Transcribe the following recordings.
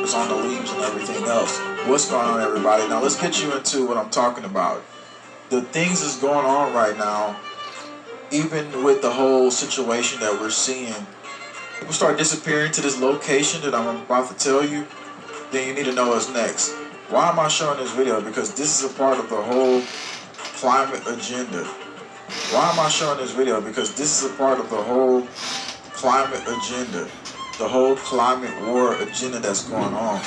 is on the leaves and everything else. What's going on, everybody? Now let's get you into what I'm talking about. The things that's going on right now, even with the whole situation that we're seeing, people start disappearing to this location that I'm about to tell you, then you need to know what's next. Why am I showing this video? Because this is a part of the whole climate agenda. Why am I showing this video? Because this is a part of the whole climate agenda, the whole climate war agenda that's going on.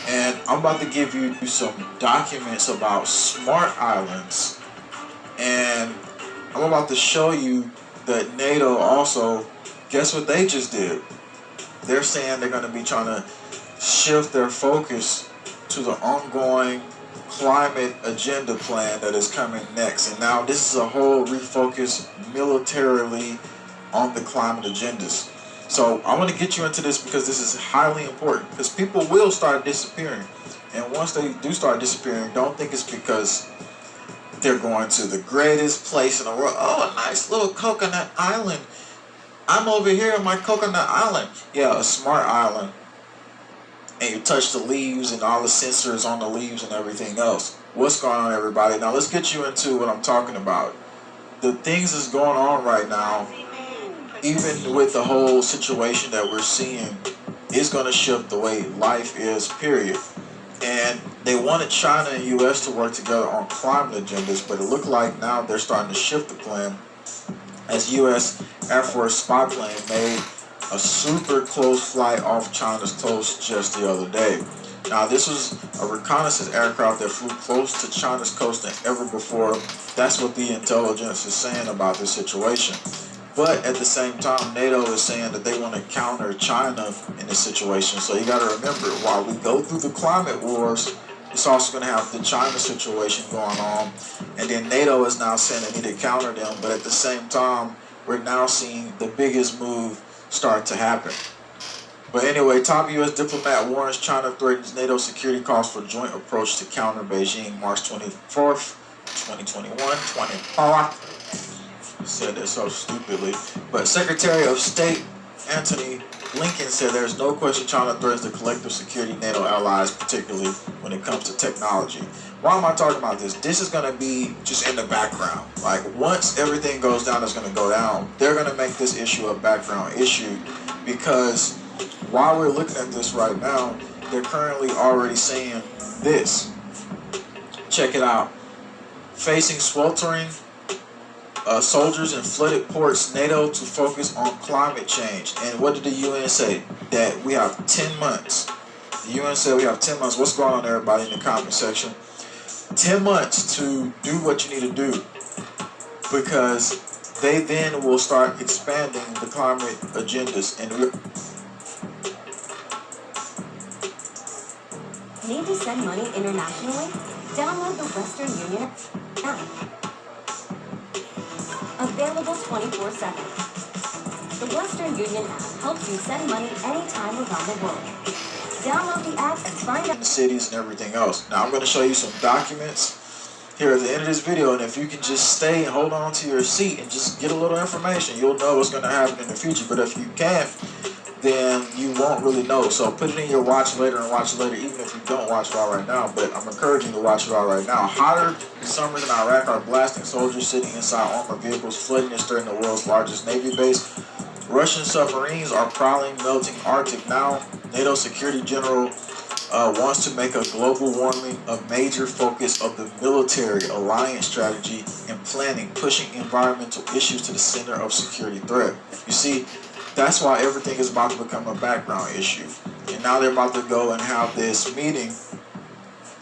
And I'm about to give you some documents about smart islands, and I'm about to show you that NATO also, guess what they just did? They're saying they're going to be trying to shift their focus to the ongoing climate agenda plan that is coming next. And now this is a whole refocus militarily on the climate agendas. So I want to get you into this because this is highly important, because people will start disappearing. And once they do start disappearing, don't think it's because they're going to the greatest place in the world. Oh, a nice little coconut island. I'm over here on my coconut island. Yeah, a smart island. And you touch the leaves and all the sensors on the leaves and everything else. What's going on, everybody? Now let's get you into what I'm talking about. The things that's going on right now, even with the whole situation that we're seeing, is going to shift the way life is, period. And they wanted China and U.S. to work together on climate agendas, but it looked like now they're starting to shift the plan, as U.S. Air Force spy plane made a super close flight off China's coast just the other day. Now, this was a reconnaissance aircraft that flew close to China's coast than ever before. That's what the intelligence is saying about this situation. But at the same time, NATO is saying that they want to counter China in this situation. So you got to remember, while we go through the climate wars, it's also going to have the China situation going on. And then NATO is now saying they need to counter them. But at the same time, we're now seeing the biggest move start to happen. But anyway, top U.S. diplomat warns China threatens NATO security calls for joint approach to counter Beijing, March 24th, 2021, 24th. Said that so stupidly. But Secretary of State Antony Blinken said there's no question China threatens the collective security NATO allies, particularly when it comes to technology. Why am I talking about this? This is going to be just in the background. Like, once everything goes down, it's going to go down. They're going to make this issue a background issue, because while we're looking at this right now, they're currently already saying this. Check it out. Facing sweltering soldiers in flooded ports, NATO to focus on climate change. And what did the UN say? That we have 10 months. The UN said we have 10 months. What's going on, everybody, in the comment section? 10 months to do what you need to do, because they then will start expanding the climate agendas. And need to send money internationally? Download the Western Union app. Available 24/7. The Western Union app helps you send money anytime around the world. Download the app and find out the cities and everything else. Now I'm going to show you some documents here at the end of this video, and if you can just stay and hold on to your seat and just get a little information, you'll know what's going to happen in the future. But if you can't, then you won't really know. So put it in your watch later and watch it later, even if you don't watch it all right now. But I'm encouraging you to watch it all right now. Hotter summers in Iraq are blasting soldiers sitting inside armored vehicles. Flooding is stirring the world's largest Navy base. Russian submarines are prowling, melting Arctic now. NATO Security General wants to make a global warming a major focus of the military alliance strategy and planning, pushing environmental issues to the center of security threat. You see, that's why everything is about to become a background issue. And now they're about to go and have this meeting.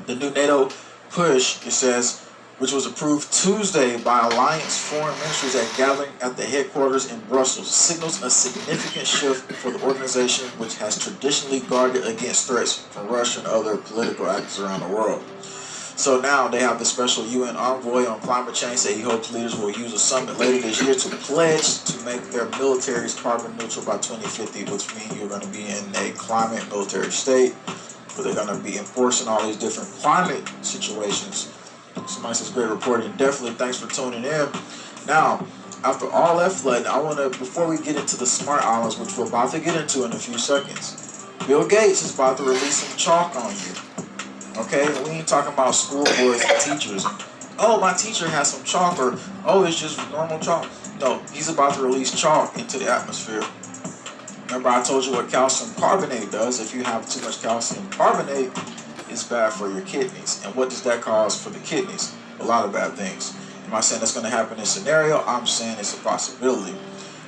The new NATO push, it says, which was approved Tuesday by Alliance foreign ministers at gathering at the headquarters in Brussels, signals a significant shift for the organization, which has traditionally guarded against threats from Russia and other political actors around the world. So now they have the special UN envoy on climate change say he hopes leaders will use a summit later this year to pledge to make their militaries carbon neutral by 2050, which means you're going to be in a climate military state, where they're going to be enforcing all these different climate situations. Somebody says great reporting. Definitely, thanks for tuning in. Now, after all that flooding, I want to, before we get into the smart islands, which we're about to get into in a few seconds, Bill Gates is about to release some chalk on you. Okay, we ain't talking about school boards and teachers. Oh, my teacher has some chalk, or oh, it's just normal chalk. No, he's about to release chalk into the atmosphere. Remember, I told you what calcium carbonate does. If you have too much calcium carbonate, it's bad for your kidneys. And what does that cause for the kidneys? A lot of bad things. Am I saying that's going to happen in this scenario? I'm saying it's a possibility.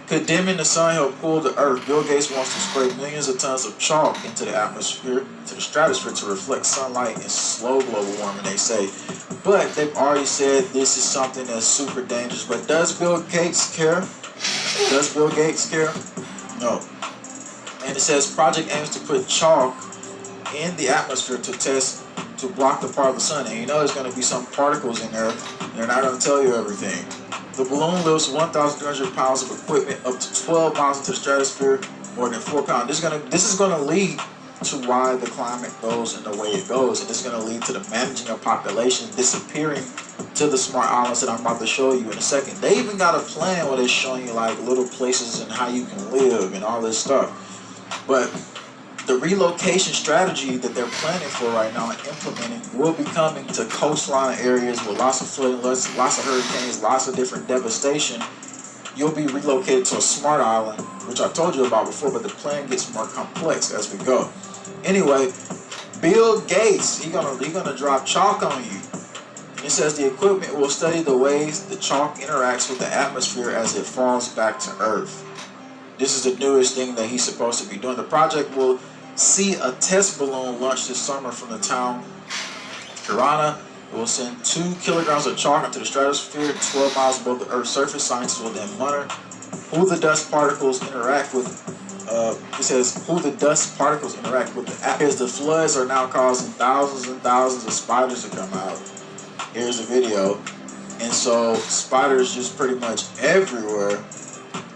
Condemning the sun help cool the earth. Bill Gates wants to spray millions of tons of chalk into the atmosphere, to the stratosphere, to reflect sunlight and slow global warming, they say. But they've already said this is something that's super dangerous. But does Bill Gates care? Does Bill Gates care? No. And it says project aims to put chalk in the atmosphere to block the part of the sun. And you know there's going to be some particles in there. They're not going to tell you everything. The balloon lifts 1,300 pounds of equipment up to 12 miles into the stratosphere, more than 4 pounds. This is going to lead to why the climate goes in the way it goes, and it's going to lead to the managing of populations disappearing to the smart islands that I'm about to show you in a second. They even got a plan where they're showing you like little places and how you can live and all this stuff. But the relocation strategy that they're planning for right now and implementing will be coming to coastline areas with lots of flooding, lots of hurricanes, lots of different devastation. You'll be relocated to a smart island, which I told you about before, but the plan gets more complex as we go. Anyway, Bill Gates, he's gonna drop chalk on you. It says the equipment will study the ways the chalk interacts with the atmosphere as it falls back to Earth. This is the newest thing that he's supposed to be doing. The project will see a test balloon launch this summer from the town Tirana. It will send 2 kilograms of chalk into the stratosphere, 12 miles above the Earth's surface. Scientists will then monitor who the dust particles interact with. It says who the dust particles interact with. The floods are now causing thousands and thousands of spiders to come out. Here's a video. And so spiders just pretty much everywhere.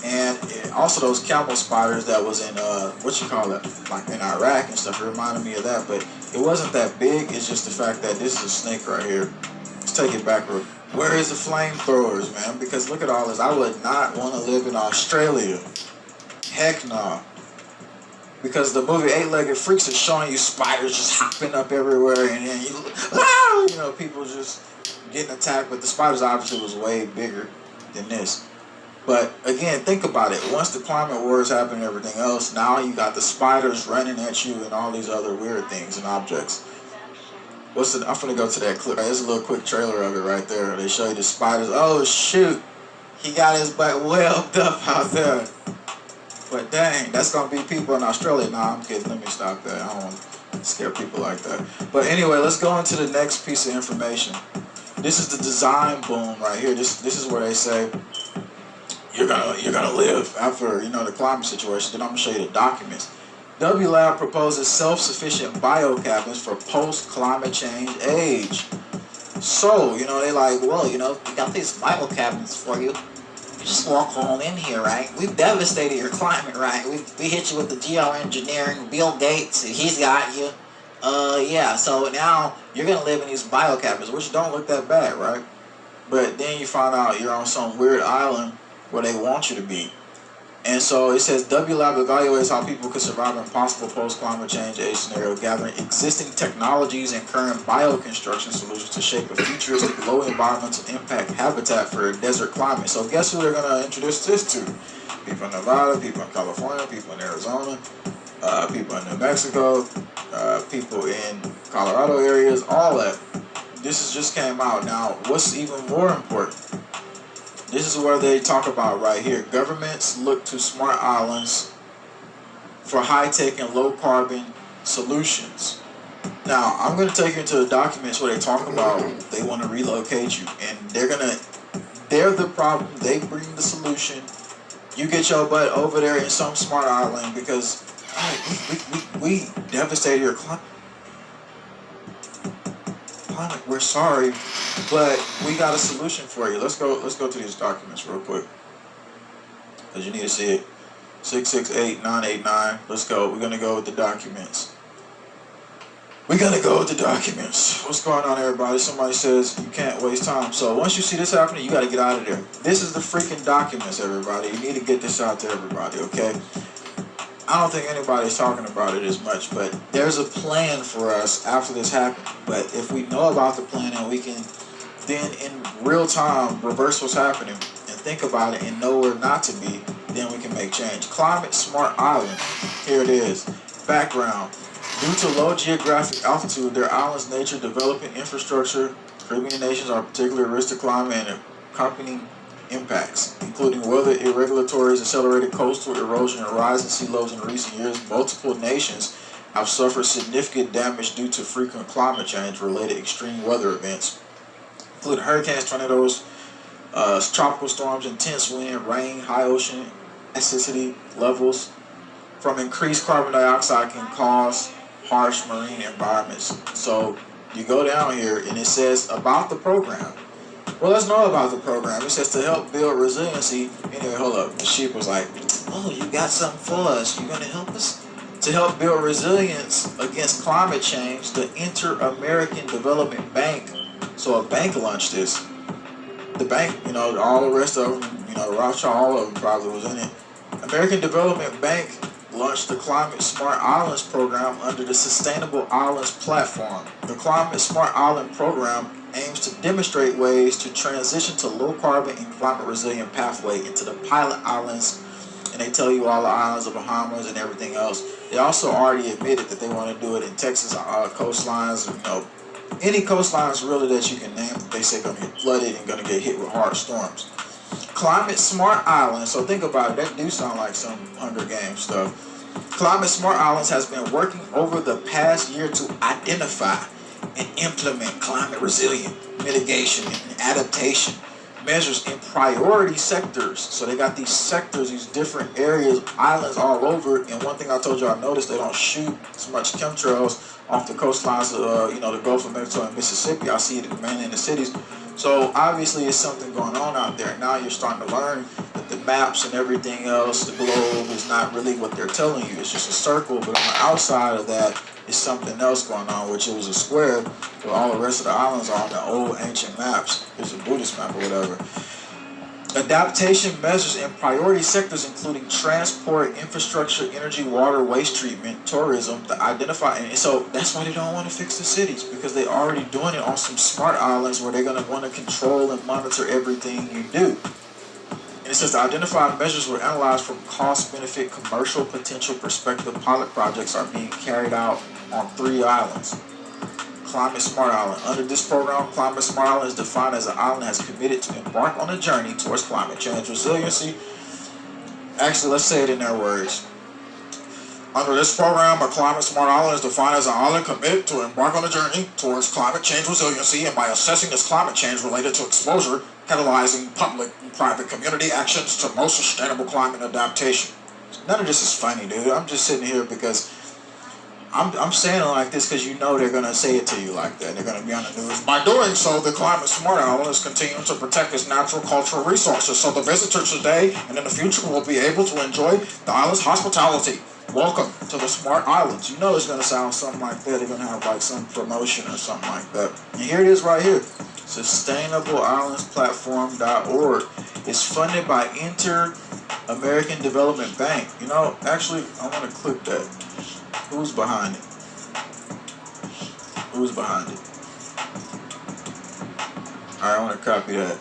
And also those camel spiders that was in, like in Iraq and stuff, it reminded me of that. But it wasn't that big, it's just the fact that this is a snake right here. Let's take it back. Where is the flamethrowers, man? Because look at all this. I would not want to live in Australia. Heck no. Because the movie Eight-Legged Freaks is showing you spiders just hopping up everywhere, and then people just getting attacked. But the spiders obviously was way bigger than this. But again, think about it. Once the climate wars happen and everything else, now you got the spiders running at you and all these other weird things and objects. I'm gonna go to that clip. There's a little quick trailer of it right there. They show you the spiders. Oh shoot, he got his butt webbed up out there. But dang, that's gonna be people in Australia. Nah, I'm kidding. Let me stop that. I don't want to scare people like that. But anyway, let's go into the next piece of information. This is the design boom right here. This is where they say you're gonna live after the climate situation. Then I'm gonna show you the documents. W Lab proposes self-sufficient biocabins for post-climate change age. So they like, well, we got these biocabins for you. You just walk on in here, right? We've devastated your climate, right? We hit you with the geoengineering. Bill Gates, he's got you. Yeah. So now you're gonna live in these biocabins, which don't look that bad, right? But then you find out you're on some weird island where they want you to be. And so it says W Lab evaluates how people could survive in possible post-climate change age scenario, gathering existing technologies and current bioconstruction solutions to shape a futuristic low environmental impact habitat for a desert climate. So guess who they're going to introduce this to? People in Nevada, people in California, people in Arizona, people in New Mexico, people in Colorado areas, all that. This just came out. Now, what's even more important? This is where they talk about right here. Governments look to smart islands for high-tech and low-carbon solutions. Now, I'm going to take you into the documents where they talk about they want to relocate you. And they're the problem. They bring the solution. You get your butt over there in some smart island because we devastated your climate. We're sorry, but we got a solution for you. Let's go to these documents real quick, because you need to see it. 668989. Let's go. We're gonna go with the documents. What's going on, everybody? Somebody says you can't waste time. So once you see this happening, you got to get out of there. This is the freaking documents, everybody. You need to get this out to everybody, okay? I don't think anybody's talking about it as much, but there's a plan for us after this happens. But if we know about the plan and we can then in real time reverse what's happening and think about it and know where not to be, then we can make change. Climate smart island. Here it is. Background. Due to low geographic altitude, their island's nature, developing infrastructure, Caribbean nations are particularly at risk to climate and accompanying impacts, including weather irregularities, accelerated coastal erosion, and rising sea levels in recent years. Multiple nations have suffered significant damage due to frequent climate change-related extreme weather events, including hurricanes, tornadoes, tropical storms, intense wind, rain, high ocean acidity levels from increased carbon dioxide can cause harsh marine environments. So you go down here and it says about the program. Well, let's know about the program. It says to help build resiliency. Anyway, hold up. The sheep was like, oh, you got something for us. You going to help us? To help build resilience against climate change, the Inter-American Development Bank, so a bank launched this. The bank, all the rest of them, Rothschild, all of them probably was in it. American Development Bank launched the Climate Smart Islands program under the Sustainable Islands platform. The Climate Smart Island program aims to demonstrate ways to transition to low carbon and climate resilient pathway into the pilot islands, and they tell you all the islands of Bahamas and everything else. They also already admitted that they want to do it in Texas coastlines, any coastlines really that you can name. They say going to get flooded and going to get hit with hard storms. Climate Smart Islands, so think about it, that do sound like some Hunger Games stuff. Climate Smart Islands has been working over the past year to identify and implement climate resilient mitigation and adaptation measures in priority sectors. So they got these sectors, these different areas, islands all over. And one thing I told you I noticed, they don't shoot as much chemtrails off the coastlines of the Gulf of Mexico and Mississippi. I see it mainly in the cities. So obviously it's something going on out there. Now you're starting to learn that the maps and everything else, the globe, is not really what they're telling you. It's just a circle, but on the outside of that is something else going on, which it was a square where all the rest of the islands are on the old ancient maps. It's a Buddhist map or whatever. Adaptation measures in priority sectors including transport, infrastructure, energy, water, waste treatment, tourism, to identify. And so that's why they don't want to fix the cities, because they're already doing it on some smart islands where they're going to want to control and monitor everything you do. And it says the identified measures were analyzed from cost-benefit, commercial potential perspective. Pilot projects are being carried out on 3 islands. Climate Smart Island. Under this program, Climate Smart Island is defined as an island that has committed to embark on a journey towards climate change resiliency. Actually, let's say it in their words. Under this program, a Climate Smart Island is defined as an island committed to embark on a journey towards climate change resiliency, and by assessing this climate change related to exposure, catalyzing public and private community actions to most sustainable climate adaptation. None of this is funny, dude. I'm just sitting here because I'm saying it like this because they're going to say it to you like that. They're going to be on the news. By doing so, the Climate Smart Island is continuing to protect its natural cultural resources, so the visitors today and in the future will be able to enjoy the island's hospitality. Welcome to the Smart Islands. It's going to sound something like that. They're going to have like some promotion or something like that. And here it is right here. SustainableIslandsPlatform.org. It's funded by Inter-American Development Bank. Actually, I want to click that. Who's behind it? Who's behind it? Alright, I want to copy that.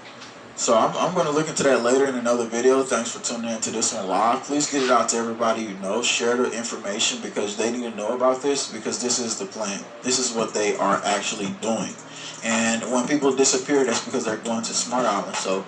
So I'm going to look into that later in another video. Thanks for tuning in to this one live. Please get it out to everybody you know. Share the information because they need to know about this, because this is the plan. This is what they are actually doing. And when people disappear, that's because they're going to Smart Island. So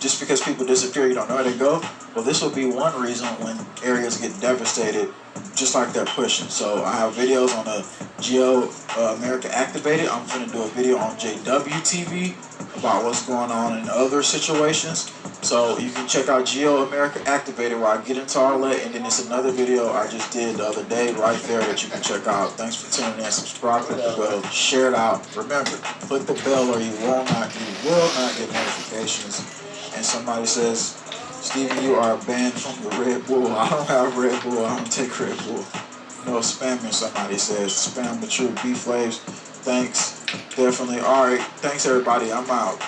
just because people disappear, you don't know where they go. Well, this will be one reason when areas get devastated, just like they're pushing. So I have videos on the Geo America Activated. I'm going to do a video on JWTV about what's going on in other situations. So you can check out Geo America Activated where I get into all that. And then it's another video I just did the other day right there that you can check out. Thanks for tuning in. Subscribe, click the bell, share it out. Remember, click the bell or you will not get notifications. And somebody says, Steven, you are banned from the Red Bull. I don't have Red Bull. I don't take Red Bull. No spamming, somebody says. Spam the truth. B-Flaves. Thanks. Definitely. All right. Thanks, everybody. I'm out.